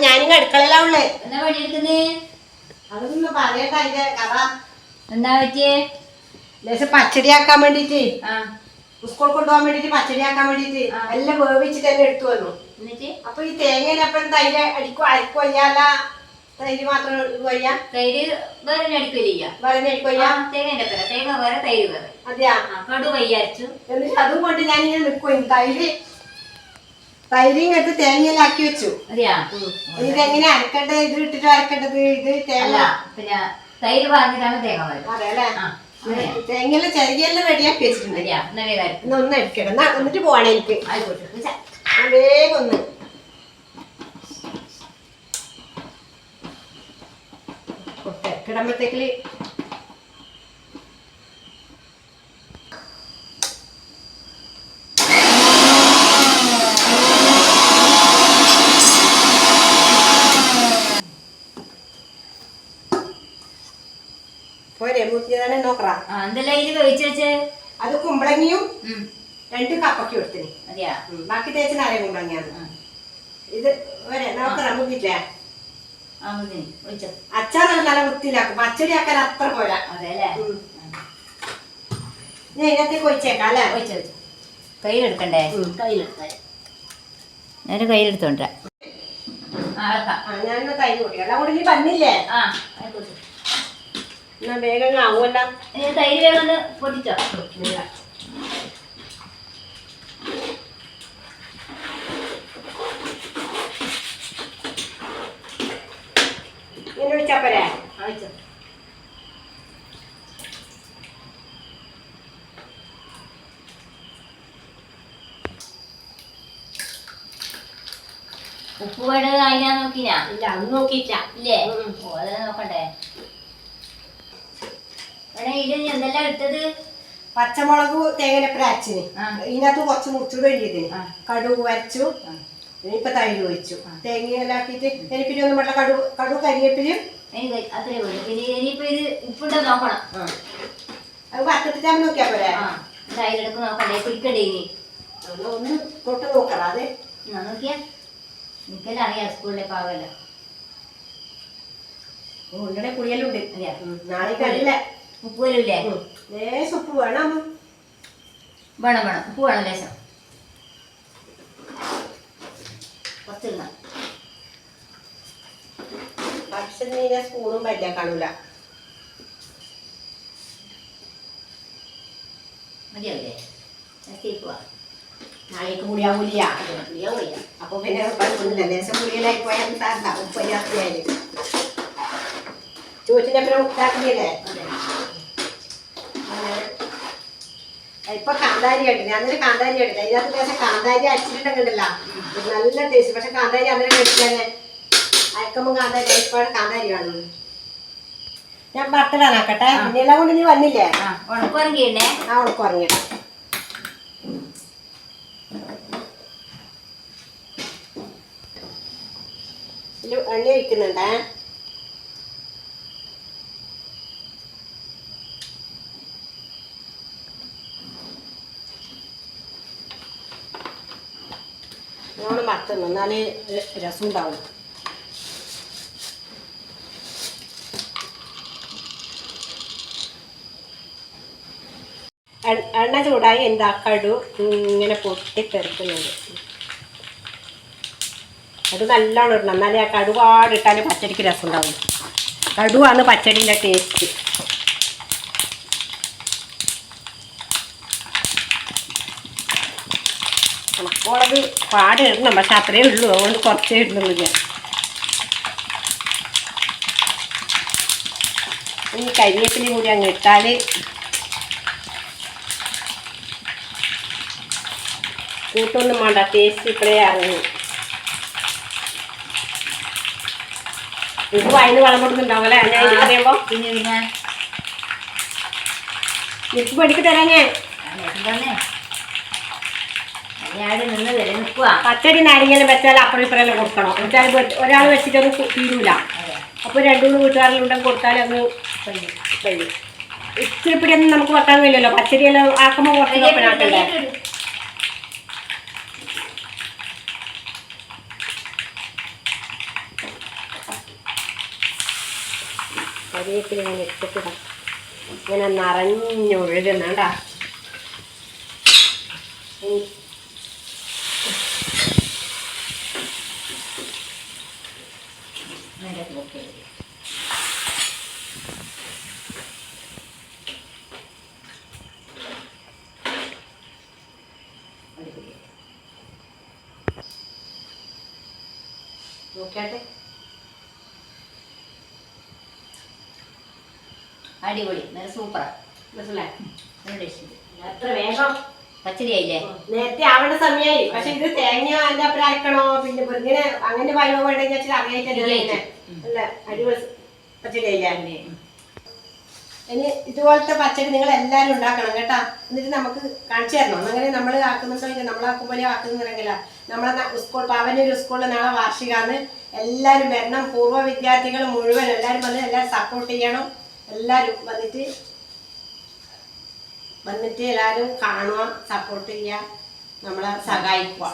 ഞാനിങ്ങ അടുക്കളയിലാ ഉള്ളേ. എന്നാ പണിയെടുക്കുന്നേ? അതൊന്നും പറയണ്ട അതിന്റെ കഥ. എന്താ പറ്റിയേ? ലേശം പച്ചടിയാക്കാൻ വേണ്ടിട്ട് സ്കൂൾ കൊണ്ടുപോകാൻ വേണ്ടിട്ട് പച്ചടിയാക്കാൻ വേണ്ടിട്ട് എല്ലാം വേവിച്ചിട്ട് എല്ലാം എടുത്തു വന്നു. അപ്പൊ ഈ തേങ്ങയിലപ്പം തൈര് അരിക്കും അയ്യാല തൈര് മാത്രം കൊയ്യാ. തൈര് വേറെ അടിക്കില്ല, തേങ്ങ വേറെ തൈര് വേറെ. അതെയാ, കടു വയ്യരച്ചു. എന്നിട്ട് അതും കൊണ്ട് ഞാനിങ്ങനെ നിൽക്കും. തൈരും എടുത്ത് തേങ്ങയിലാക്കി വെച്ചു. അതെയാ, ഇതെങ്ങനെ അരക്കേണ്ടത്? ഇത് ഇട്ടിട്ട് അരക്കേണ്ടത് ഇത് തേങ്ങ പിന്നെ തൈര് പറഞ്ഞിട്ടാണ് തേങ്ങ വരും. അതെ അല്ലേ? തേങ്ങയെല്ലാം ചെറിയെല്ലാം റെഡിയാക്കി വെച്ചിട്ടുണ്ട്. ഒന്ന് എടുക്കണം എന്നിട്ട് പോവാണ് എനിക്ക്. വേഗം ഒന്ന് കിടമ്പത്തേക്ക് പോരെ മുത്തിയതാണ് നോക്കറാ. അത് കുമ്പളങ്ങിയും 2 കപ്പയ്ക്കും എടുത്തിന്. ബാക്കി തേച്ച് നാളെ കുമ്പളങ്ങിയാണ്. ഇത് നോക്കറാ മുത്തിട്ടേ. അച്ചാറല്ല നല്ല വൃത്തിയിലാക്കും. പച്ചടിയാക്കാൻ അത്ര പോരാ. ഞാൻ ഇതിനകത്തേക്ക് ഒഴിച്ചേക്കാം അല്ലേ? കയ്യിലെടുക്കണ്ടേ? ഞാൻ കയ്യിലെടുത്തോണ്ട. ഞാനിന്ന് തൈര് കൂട്ടി. എല്ലാം കൂടി നീ വന്നില്ലേ? എന്നാ വേഗം ആവുമല്ല. തൈര് വേഗം ഒന്ന് പൊട്ടിച്ചോ. ഇങ്ങനെ വെച്ചാപ്പരേ ഉപ്പ് വേണ്ടത് അതിനാ നോക്കിനാ? ഇല്ല, അന്ന് നോക്കിയില്ല. ഇല്ലേ? അത് നോക്കണ്ടേ. എന്തെല്ലാം ഇട്ടത്? പച്ചമുളക് തേങ്ങനപ്പര അരച്ചിന്. ഇതിനകത്ത് കുറച്ച് മുറിച്ചിടുകയും ചെയ്തിന്. കടുക് വരച്ചു. ഇനിയിപ്പൊ തൈര് ഒഴിച്ചു. തേങ്ങയിലാക്കിയിട്ട് എനിപ്പിരി ഒന്നും വേണ്ട. കടുക് കരിയേപ്പിലും അത്രേ ഉള്ളൂ. പിന്നെ ഇനിയിപ്പോ ഇത് ഉപ്പിട്ട് നോക്കണം. അത് പത്തിട്ടാൻ നോക്കിയാ പോരെ? തൈരെടുക്ക് നോക്കണ്ടേ? പിടിക്കണ്ടേ? ഇനി ഒന്ന് തൊട്ട് നോക്കണം. അതെ നോക്കിയാ നിക്കെല്ലാം അറിയാം. സ്കൂളിലെ പാവല്ല ഉണ്ടനെ കുളിയെല്ലാം ഉണ്ട്. നാളെ കഴിയില്ല. ഉപ്പ് വരില്ലേ? ലേശം ഉപ്പ് വേണം. വേണം ഉപ്പ് വേണം ലേശം. കുറച്ചിരുന്ന പക്ഷെ സ്പൂണും പറ്റാൻ കാണൂല. മതിയാവില്ലേ? നാളേക്ക് കുളിയാവൂല. അപ്പൊ പിന്നെ കുഴപ്പമൊന്നുമില്ല. ലേശം കുളിയിലായി പോയാൽ സാറില്ല. ഉപ്പരിയാക്കിയാല് ചോറ്റിനപ്പുറം ഉപ്പാക്കിയല്ലേ? ഇപ്പൊ കാന്താരി ഉണ്ട്. ഞാനൊരു കാന്താരി ഉണ്ട്. അതിനകത്ത് ലേശം കാന്താരി അച്ചിട്ടുണ്ടല്ലോ. നല്ല ടേസ്റ്റ്. പക്ഷെ കാന്താരി അന്നേരം കഴിക്കാനെ അയക്കുമ്പോ കാന്താരി ഇപ്പോഴെ കാന്താരി കാണുന്നു. ഞാൻ ഭർത്തടാനാക്കട്ടെ. പിന്നെ എല്ലാം കൊണ്ട് നീ വന്നില്ലേ? ഉണക്കുറങ്ങിയിടേ. ഉണക്കുറങ്ങിയിട. എണ്ണ ഒഴിക്കുന്നുണ്ടേ. നല്ലോണം വറുത്തുന്നു. എന്നാലേ രസം ഉണ്ടാവും. എണ്ണ ചൂടായി എന്താ കടു ഇങ്ങനെ പൊട്ടിത്തെറിക്കുന്നുണ്ട്. അത് നല്ലോണം ഇടണം. എന്നാലേ ആ കടുപാടിട്ടാൽ പച്ചടിക്ക് രസം ഉണ്ടാവും. കടുവാണ് പച്ചടിൻ്റെ ടേസ്റ്റ്. മുളക് പാട് ഇടണം. പക്ഷെ അത്രയേ ഉള്ളൂ. അതുകൊണ്ട് കുറച്ചേ ഇടുന്നുള്ളൂ ഞാൻ. ഈ കരിവേപ്പിലയും കൂടി അങ്ങ് ഇട്ടാൽ കൂട്ടൊന്നും വേണ്ട. ടേസ്റ്റ് ഇപ്പോഴേ അറിഞ്ഞു. ഇത് വയന് വളം കൊടുക്കുന്നുണ്ടാവല്ലേ? ഞാൻ ഇത് പറയുമ്പോ എനിക്ക് പഠിക്ക് തരാൻ പച്ചടി നാരങ്ങെല്ലാം വെച്ചാൽ അപ്പുറം ഇപ്പുറം കൊടുക്കണം. എന്നുവെച്ചാൽ ഒരാൾ വെച്ചിട്ടൊന്നും തീരൂല. അപ്പോൾ 2-3 വീട്ടുകാരിലുണ്ടെങ്കിൽ കൊടുത്താൽ ഒന്ന് കഴിയും. ഇച്ചിരിപ്പിടിയൊന്നും നമുക്ക് വെക്കാൻ കഴിയില്ലല്ലോ. പച്ചടിയെല്ലാം ആക്കുമ്പോൾ കുറച്ച് നോക്കണാക്കല്ലേ? കരിവേപ്പില ഞാൻ എടുത്തിട്ടിടാം. ഇങ്ങനെ നിറഞ്ഞൊഴുകുന്നുണ്ടാ. നോക്കട്ടെ. അടിപൊളി, നല്ല സൂപ്പറാ. മനസ്സിലായി ടേസ്റ്റ്. എത്ര വേഗം പച്ചരി ആയില്ലേ? നേരത്തെ ആവേണ്ട സമയമായി. പക്ഷെ ഇത് തേങ്ങ അതിന്റെ അപ്പുറം അരക്കണോ പിന്നെ ഇങ്ങനെ അങ്ങനെ വയോ വേണ്ടെന്ന് വെച്ചാൽ അറിയായിട്ടല്ലേ. അല്ല അടിപൊളി പച്ചടി ആയില്ലേ. ഇനി ഇതുപോലത്തെ പച്ചടി നിങ്ങൾ എല്ലാവരും ഉണ്ടാക്കണം കേട്ടാ. എന്നിട്ട് നമുക്ക് കാണിച്ചു തരണം. അങ്ങനെ നമ്മൾ ആക്കുന്നുണ്ടോ ഇല്ല നമ്മളാക്കുമ്പോൾ ആക്കുന്നില്ല. നമ്മളെ സ്കൂൾ പാവനൂർ സ്കൂളിൽ നാളെ വാർഷികമാണ്. എല്ലാവരും വരണം. പൂർവ്വ വിദ്യാർത്ഥികൾ മുഴുവൻ എല്ലാവരും വന്ന് എല്ലാവരും സപ്പോർട്ട് ചെയ്യണം. എല്ലാവരും വന്നിട്ട് എല്ലാവരും കാണുക, സപ്പോർട്ട് ചെയ്യുക, നമ്മളെ സഹായിക്കുക.